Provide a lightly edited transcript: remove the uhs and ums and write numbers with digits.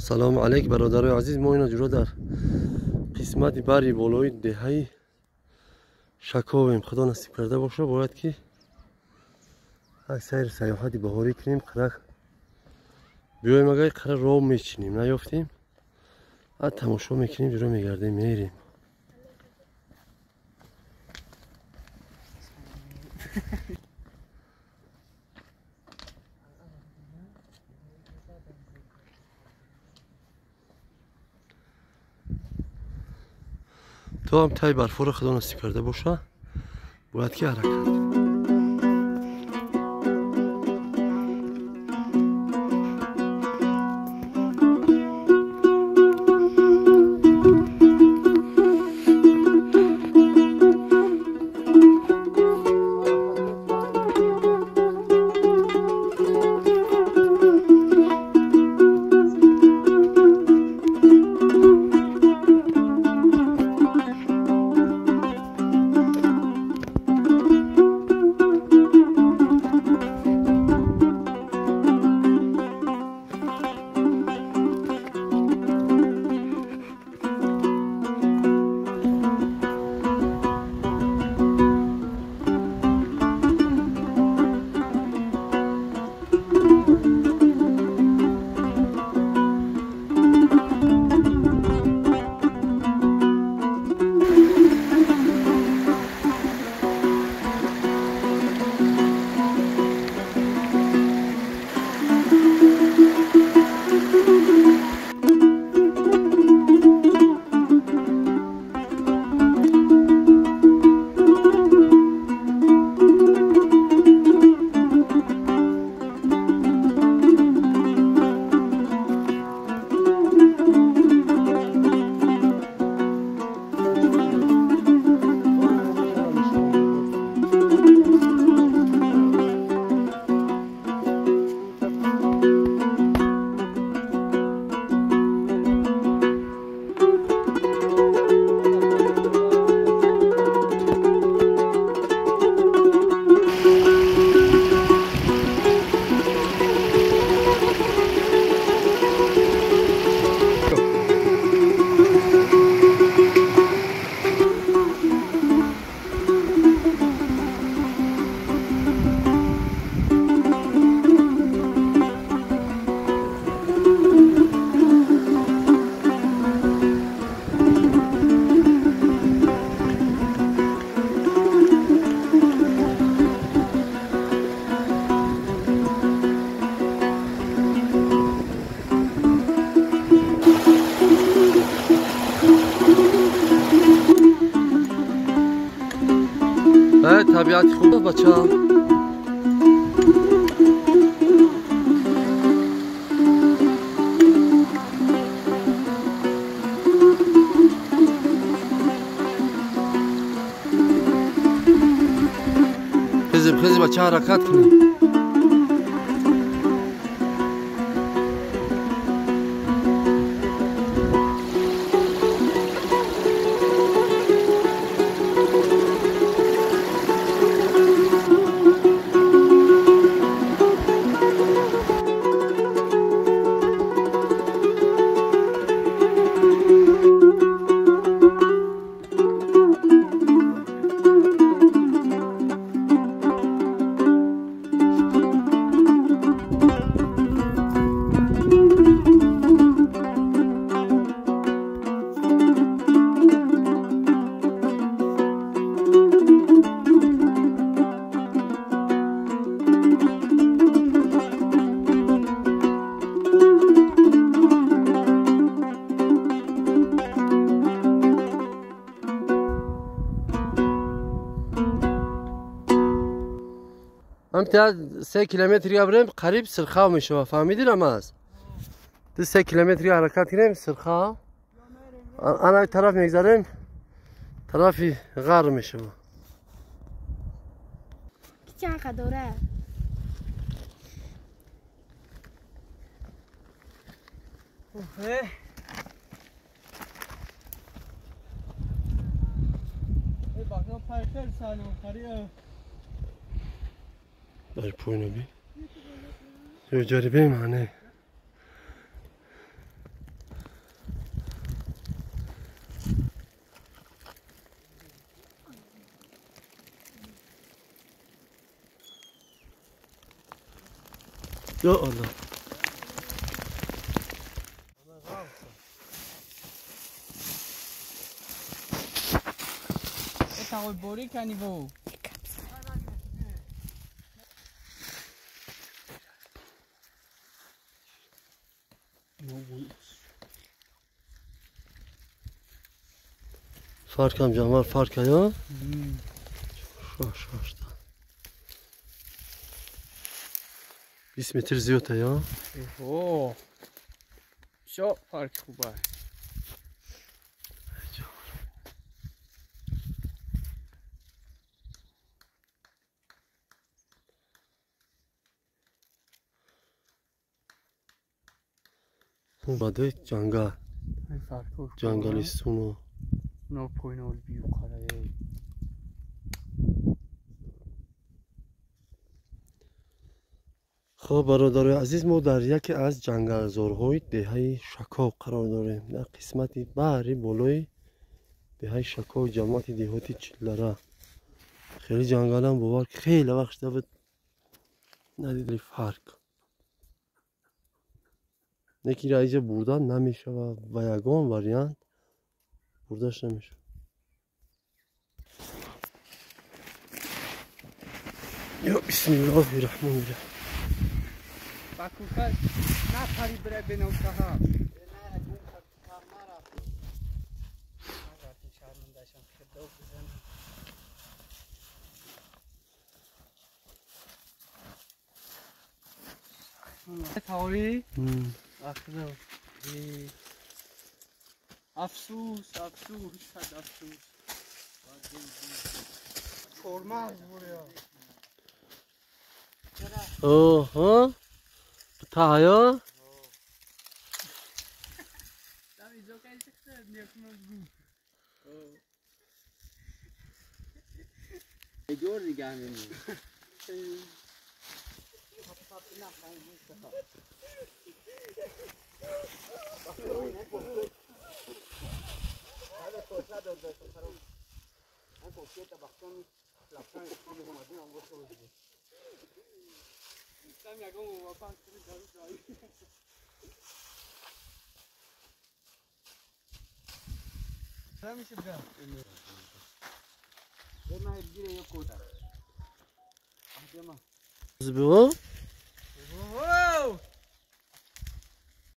سلام علیک برادرای عزیز. ما اینا جورا در قسمت بری بالای دهه شکاویم. خدا نصیب کرده باشه باید که یک سیر سیاحتی بهاری کنیم. قرار بیایم اگر قرار راه میچینیم نیافتیم از تماشا میکنیم جورا میگردیم میریم. تو هم تای برفا رو خدا نصیب کرده باشه باید که حرکت. طبیعت خوب بچه ها. خیزی بچه ها حرکت کنیم. هم تا 3 کیلومتری بریم قریب سرخاو میشه. فهمیدین رمز؟ 3 کیلومتری حرکت کنیم سرخاو. آن طرف میگذاریم طرفی غر میشه. چقدر دوره؟ در پوینو بی یه جریبه معنی یا الله تا بوری کنی بو فرق هم جمال فرق یا شاش 20 متر زیاده یا اوه شو فرق خوبه اومده جنگل جنگلیستونو نو پوینول بیو قراره خب برادرای عزیز ما در یکی از جنگلزارهای دهه شکاو قرار داریم در قسمت بحری بالای دهه شکاو جماعت دهاتی چلره خیلی جنگل هم باور که خیلی وقت شده بود ندیدی فرق یکی را اینجا بردن نمیشه و یگان وریانت بردش نمیشه یا بسم الله الرحمن الرحیم باکوکا نه پری بره بینو صاحب تاوری آخر افسوس صد افسوس فرما بوریا اوه تایا دور دیگه همین میشه بگم من گیره یک کوتاه زبون